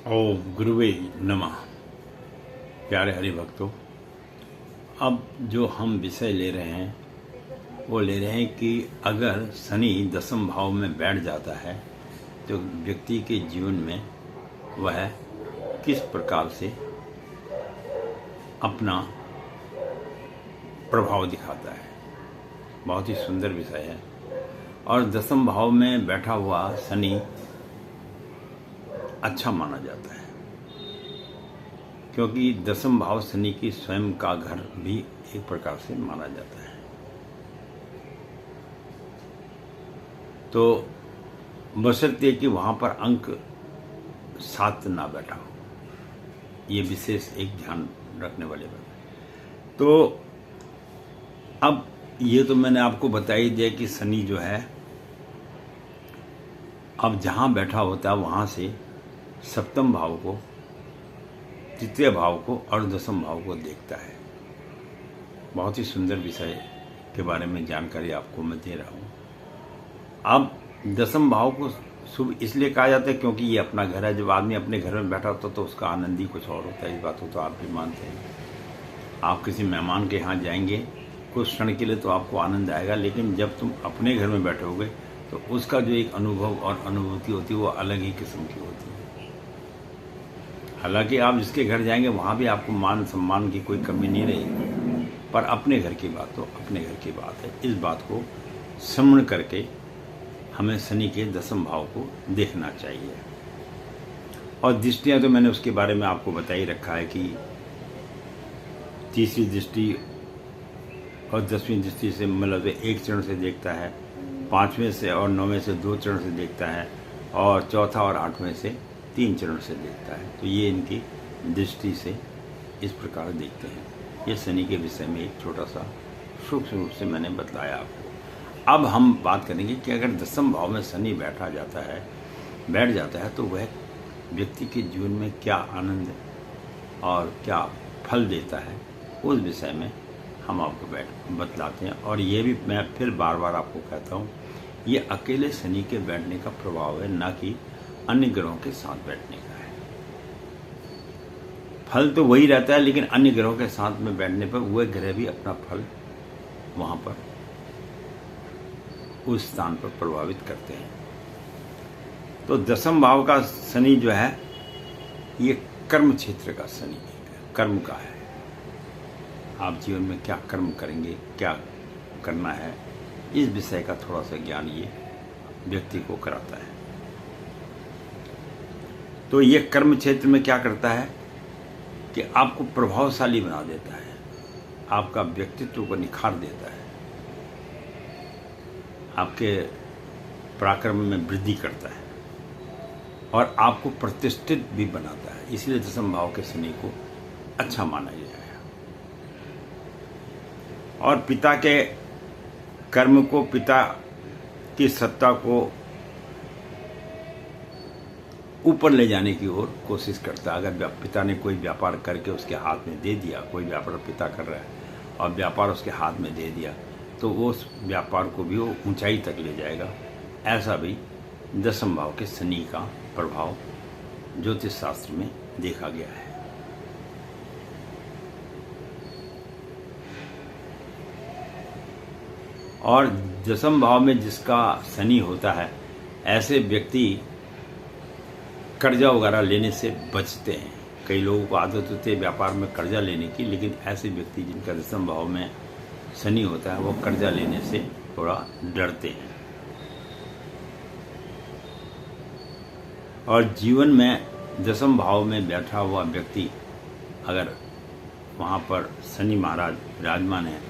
ओम गुरुवे नमः। प्यारे हरि भक्तों, अब जो हम विषय ले रहे हैं वो ले रहे हैं कि अगर शनि दसम भाव में बैठ जाता है तो व्यक्ति के जीवन में वह किस प्रकार से अपना प्रभाव दिखाता है। बहुत ही सुंदर विषय है। और दसम भाव में बैठा हुआ शनि अच्छा माना जाता है, क्योंकि दसम भाव शनि की स्वयं का घर भी एक प्रकार से माना जाता है। तो बशर्ते कि वहां पर अंक 7 ना बैठा हो, ये विशेष एक ध्यान रखने वाली बात है। तो अब ये तो मैंने आपको बता ही दिया कि शनि जो है अब जहां बैठा होता है वहां से सप्तम भाव को, तृतीय भाव को और दसम भाव को देखता है। बहुत ही सुंदर विषय के बारे में जानकारी आपको मैं दे रहा हूं। अब दसम भाव को शुभ इसलिए कहा जाता है क्योंकि ये अपना घर है। जब आदमी अपने घर में बैठा होता तो उसका आनंद ही कुछ और होता है। इस बात को तो आप भी मानते हैं। आप किसी मेहमान के यहाँ जाएंगे, कुछ क्षण के लिए तो आपको आनंद आएगा, लेकिन जब तुम अपने घर में बैठोगे तो उसका जो एक अनुभव और अनुभूति होती है वो अलग ही किस्म की होती है। हालांकि आप जिसके घर जाएंगे वहां भी आपको मान सम्मान की कोई कमी नहीं रहेगी, पर अपने घर की बात तो अपने घर की बात है। इस बात को स्मरण करके हमें शनि के दसम भाव को देखना चाहिए। और दृष्टियां तो मैंने उसके बारे में आपको बता ही रखा है कि तीसरी दृष्टि और 10वीं दृष्टि से मतलब एक चरण से देखता है, 5वें से और 9वें से 2 चरण से देखता है, और चौथा और 8वें से 3 चरण से देखता है। तो ये इनकी दृष्टि से इस प्रकार देखते हैं। ये शनि के विषय में एक छोटा सा सूक्ष्म रूप से मैंने बतलाया आपको। अब हम बात करेंगे कि अगर दसम भाव में शनि बैठ जाता है तो वह व्यक्ति के जीवन में क्या आनंद और क्या फल देता है, उस विषय में हम आपको बतलाते हैं। और ये भी मैं फिर बार बार आपको कहता हूँ, ये अकेले शनि के बैठने का प्रभाव है, ना कि अन्य ग्रहों के साथ बैठने का है। फल तो वही रहता है, लेकिन अन्य ग्रहों के साथ में बैठने पर वह ग्रह भी अपना फल वहां पर उस स्थान पर प्रभावित करते हैं। तो दसम भाव का शनि जो है ये कर्म क्षेत्र का शनि है, कर्म का है। आप जीवन में क्या कर्म करेंगे, क्या करना है, इस विषय का थोड़ा सा ज्ञान ये व्यक्ति को कराता है। तो ये कर्म क्षेत्र में क्या करता है कि आपको प्रभावशाली बना देता है, आपका व्यक्तित्व को निखार देता है, आपके पराक्रम में वृद्धि करता है और आपको प्रतिष्ठित भी बनाता है। इसलिए दसम भाव के शनि को अच्छा माना गया है। और पिता के कर्म को, पिता की सत्ता को ऊपर ले जाने की ओर कोशिश करता है। अगर पिता ने कोई व्यापार करके उसके हाथ में दे दिया, कोई व्यापार पिता कर रहा है और व्यापार उसके हाथ में दे दिया, तो वो उस व्यापार को भी वो ऊंचाई तक ले जाएगा। ऐसा भी दसम भाव के शनि का प्रभाव ज्योतिष शास्त्र में देखा गया है। और दसम भाव में जिसका शनि होता है, ऐसे व्यक्ति कर्जा वगैरह लेने से बचते हैं। कई लोगों को आदत होती है व्यापार में कर्जा लेने की, लेकिन ऐसे व्यक्ति जिनका दसम भाव में शनि होता है वो कर्जा लेने से थोड़ा डरते हैं। और जीवन में दसम भाव में बैठा हुआ व्यक्ति अगर वहाँ पर शनि महाराज विराजमान है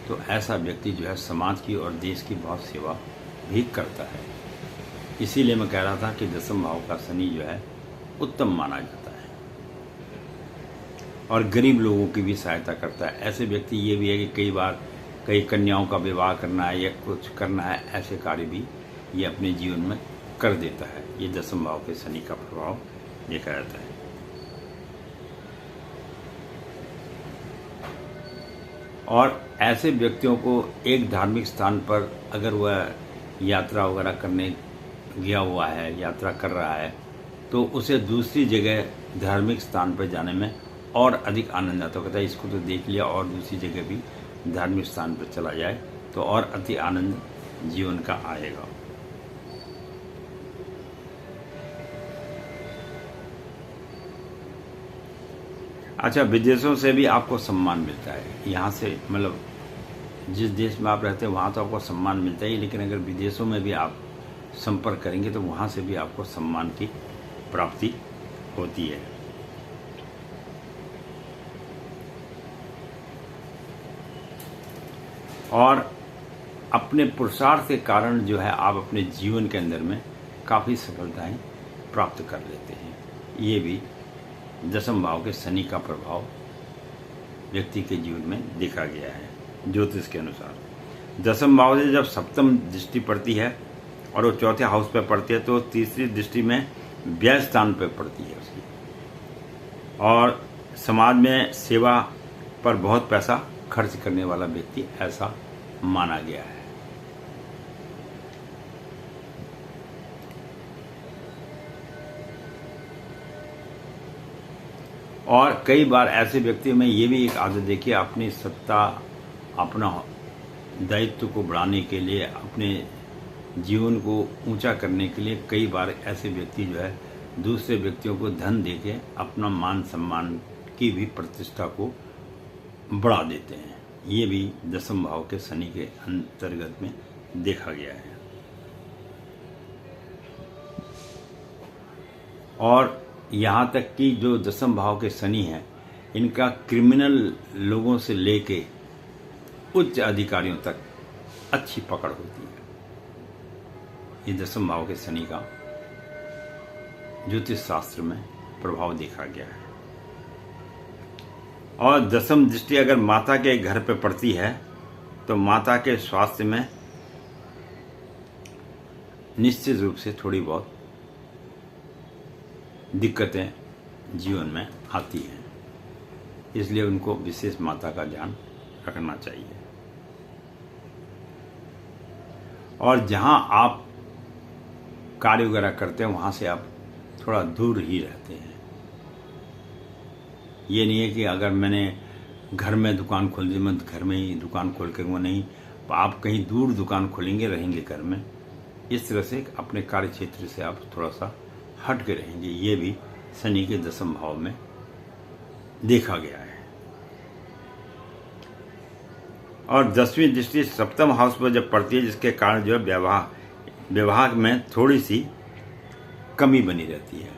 तो ऐसा व्यक्ति जो है समाज की और देश की बहुत सेवा भी करता है। इसीलिए मैं कह रहा था कि दसम भाव का शनि जो है उत्तम माना जाता है और गरीब लोगों की भी सहायता करता है। ऐसे व्यक्ति ये भी है कि कई बार कई कन्याओं का विवाह करना है या कुछ करना है, ऐसे कार्य भी ये अपने जीवन में कर देता है। ये दसम भाव के शनि का प्रभाव देखा जाता है। और ऐसे व्यक्तियों को एक धार्मिक स्थान पर अगर वह यात्रा वगैरह करने गया हुआ है, यात्रा कर रहा है, तो उसे दूसरी जगह धार्मिक स्थान पर जाने में और अधिक आनंद आता है। कहता है इसको तो देख लिया और दूसरी जगह भी धार्मिक स्थान पर चला जाए तो और अति आनंद जीवन का आएगा। अच्छा, विदेशों से भी आपको सम्मान मिलता है। यहाँ से मतलब जिस देश में आप रहते हैं वहाँ तो आपको सम्मान मिलता ही, लेकिन अगर विदेशों में भी आप संपर्क करेंगे तो वहाँ से भी आपको सम्मान की प्राप्ति होती है। और अपने पुरुषार्थ के कारण जो है आप अपने जीवन के अंदर में काफ़ी सफलताएं प्राप्त कर लेते हैं। ये भी दशम भाव के शनि का प्रभाव व्यक्ति के जीवन में देखा गया है ज्योतिष के अनुसार। दशम भाव से जब सप्तम दृष्टि पड़ती है और वो चौथे हाउस पे पड़ती है तो तीसरी दृष्टि में व्यय स्थान पे पड़ती है उसकी, और समाज में सेवा पर बहुत पैसा खर्च करने वाला व्यक्ति ऐसा माना गया है। और कई बार ऐसे व्यक्ति में ये भी एक आदत देखिए, अपनी सत्ता, अपना दायित्व को बढ़ाने के लिए, अपने जीवन को ऊंचा करने के लिए कई बार ऐसे व्यक्ति जो है दूसरे व्यक्तियों को धन देके अपना मान सम्मान की भी प्रतिष्ठा को बढ़ा देते हैं। ये भी दशम भाव के शनि के अंतर्गत में देखा गया है। और यहाँ तक कि जो दशम भाव के शनि हैं, इनका क्रिमिनल लोगों से लेके उच्च अधिकारियों तक अच्छी पकड़ होती है। ये दशम भाव के शनि का ज्योतिष शास्त्र में प्रभाव देखा गया है। और दशम दृष्टि अगर माता के घर पे पड़ती है तो माता के स्वास्थ्य में निश्चित रूप से थोड़ी बहुत दिक्कतें जीवन में आती हैं, इसलिए उनको विशेष माता का ध्यान रखना चाहिए। और जहां आप कार्य वगैरह करते हैं वहां से आप थोड़ा दूर ही रहते हैं। ये नहीं है कि अगर मैंने घर में दुकान खोल दी मैं घर में ही दुकान खोल कर वो नहीं, आप कहीं दूर दुकान खोलेंगे, रहेंगे घर में। इस तरह से अपने कार्य क्षेत्र से आप थोड़ा सा हट के रहेंगे। ये भी शनि के दशम भाव में देखा गया है। और 10वीं दृष्टि सप्तम हाउस पर जब पड़ती है, जिसके कारण जो है विवाह में थोड़ी सी कमी बनी रहती है।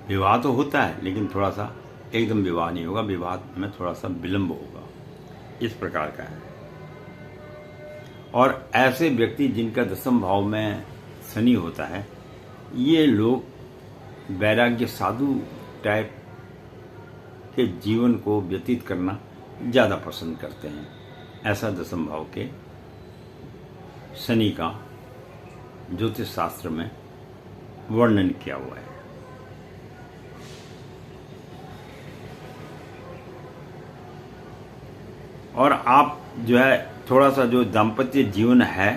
विवाह तो होता है लेकिन थोड़ा सा एकदम विवाह नहीं होगा, विवाह में थोड़ा सा विलंब होगा, इस प्रकार का है। और ऐसे व्यक्ति जिनका दशम भाव में शनि होता है, ये लोग वैराग्य साधु टाइप के जीवन को व्यतीत करना ज़्यादा पसंद करते हैं। ऐसा दशम भाव के शनि का ज्योतिष शास्त्र में वर्णन किया हुआ है। और आप जो है थोड़ा सा जो दाम्पत्य जीवन है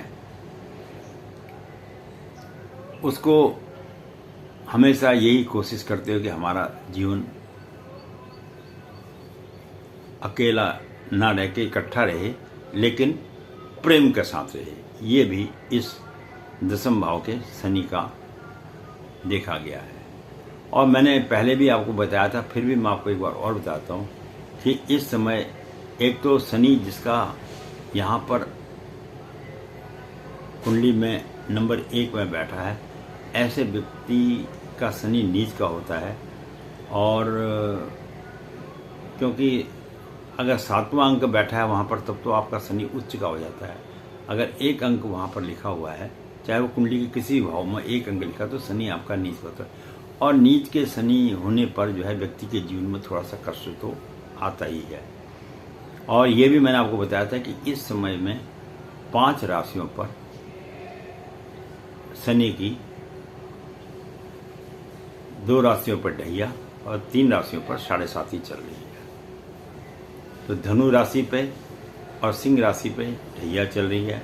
उसको हमेशा यही कोशिश करते हो कि हमारा जीवन अकेला ना रह के इकट्ठा रहे, लेकिन प्रेम के साथ रहे। ये भी इस दशम भाव के शनि का देखा गया है। और मैंने पहले भी आपको बताया था, फिर भी मैं आपको एक बार और बताता हूँ कि इस समय एक तो शनि जिसका यहाँ पर कुंडली में नंबर 1 में बैठा है, ऐसे व्यक्ति का शनि नीच का होता है। और क्योंकि अगर 7वां अंक बैठा है वहाँ पर तब तो आपका शनि उच्च का हो जाता है। अगर 1 अंक वहाँ पर लिखा हुआ है, चाहे वो कुंडली के किसी भाव में 1 अंक लिखा, तो शनि आपका नीच होता है। और नीच के शनि होने पर जो है व्यक्ति के जीवन में थोड़ा सा कष्ट तो आता ही है। और ये भी मैंने आपको बताया था कि इस समय में 5 राशियों पर शनि की, 2 राशियों पर ढैया और 3 राशियों पर 7.5 चल रही है। तो धनु राशि पे और सिंह राशि पे ढैया चल रही है।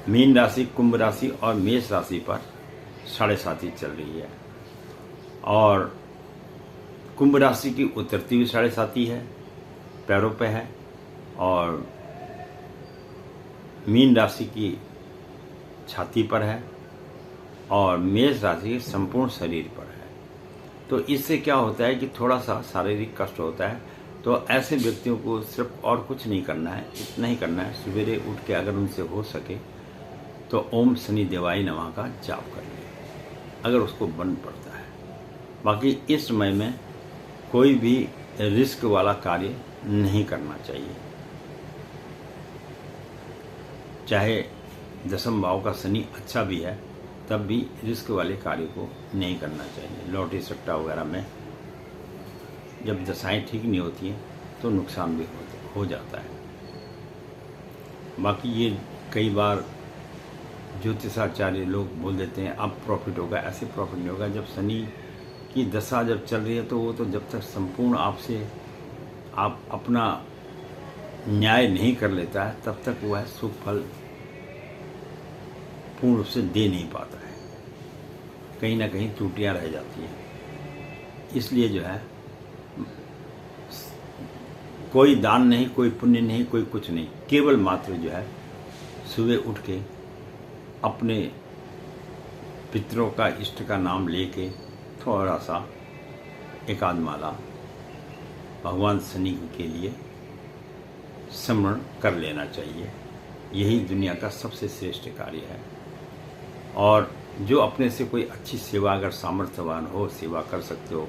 मीन राशि, कुंभ राशि और मेष राशि पर 7.5 चल रही है, और कुंभ राशि की उतरती हुई 7.5 है, पैरों पे है, और मीन राशि की छाती पर है, और मेष राशि संपूर्ण शरीर पर है। तो इससे क्या होता है कि थोड़ा सा शारीरिक कष्ट होता है। तो ऐसे व्यक्तियों को सिर्फ और कुछ नहीं करना है, इतना ही करना है, सवेरे उठ के अगर उनसे हो सके तो ओम शनि देवाय नमः का जाप कर ले, अगर उसको बन पड़ता है। बाकी इस समय में कोई भी रिस्क वाला कार्य नहीं करना चाहिए। चाहे दसम भाव का शनि अच्छा भी है, तब भी रिस्क वाले कार्य को नहीं करना चाहिए। लॉटरी सट्टा वगैरह में जब दशाएं ठीक नहीं होती हैं तो नुकसान भी हो जाता है। बाकी ये कई बार ज्योतिषाचार्य लोग बोल देते हैं अब प्रॉफिट होगा, ऐसे प्रॉफिट नहीं होगा। जब शनि की दशा जब चल रही है तो वो तो जब तक संपूर्ण आपसे आप अपना न्याय नहीं कर लेता है तब तक वह सुख फल पूर्ण रूप से दे नहीं पाता है, कहीं ना कहीं त्रुटियां रह जाती हैं। इसलिए जो है कोई दान नहीं, कोई पुण्य नहीं, कोई कुछ नहीं, केवल मात्र जो है सुबह उठ के अपने पितरों का, इष्ट का नाम लेके थोड़ा सा एकाध माला भगवान शनि के लिए स्मरण कर लेना चाहिए। यही दुनिया का सबसे श्रेष्ठ कार्य है। और जो अपने से कोई अच्छी सेवा, अगर सामर्थ्यवान हो, सेवा कर सकते हो,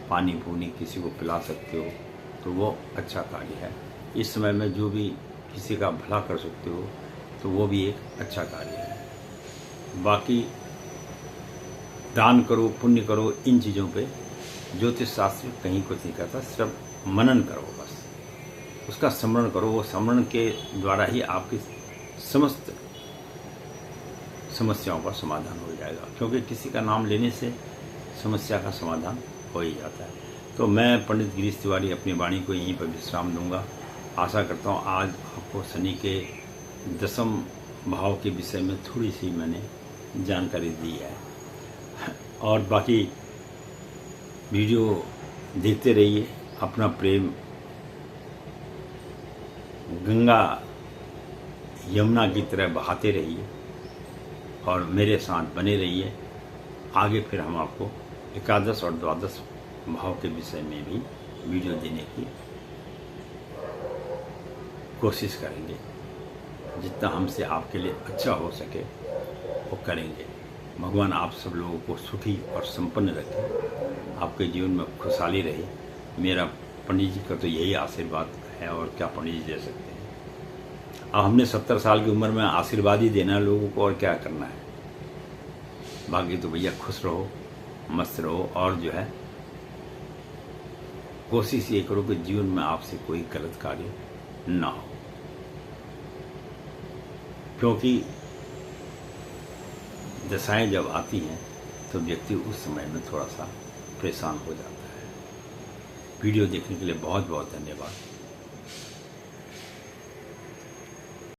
पानी पूनी किसी को पिला सकते हो, तो वो अच्छा कार्य है। इस समय में जो भी किसी का भला कर सकते हो तो वो भी एक अच्छा कार्य है। बाकी दान करो, पुण्य करो, इन चीज़ों पे ज्योतिष शास्त्र कहीं कुछ नहीं कहता। सिर्फ मनन करो, बस उसका स्मरण करो। वो स्मरण के द्वारा ही आपकी समस्त समस्याओं का समाधान हो जाएगा, क्योंकि किसी का नाम लेने से समस्या का समाधान हो ही जाता है। तो मैं पंडित गिरीश तिवारी अपनी वाणी को यहीं पर विश्राम दूंगा। आशा करता हूँ आज आपको शनि के दसम भाव के विषय में थोड़ी सी मैंने जानकारी दी है। और बाकी वीडियो देखते रहिए, अपना प्रेम गंगा यमुना की तरह बहाते रहिए और मेरे साथ बने रहिए। आगे फिर हम आपको एकादश और द्वादश भाव के विषय में भी वीडियो देने की कोशिश करेंगे। जितना हमसे आपके लिए अच्छा हो सके वो करेंगे। भगवान आप सब लोगों को सुखी और संपन्न रखे, आपके जीवन में खुशहाली रहे। मेरा पंडित जी का तो यही आशीर्वाद है, और क्या पंडित जी दे सकते हैं। अब हमने 70 साल की उम्र में आशीर्वाद ही देना है लोगों को, और क्या करना है। बाकी तो भैया खुश रहो, मस्त रहो, और जो है कोशिश ये करो कि जीवन में आपसे कोई गलत कार्य ना हो, क्योंकि दशाएं जब आती हैं तो व्यक्ति उस समय में थोड़ा सा परेशान हो जाता है। वीडियो देखने के लिए बहुत बहुत धन्यवाद।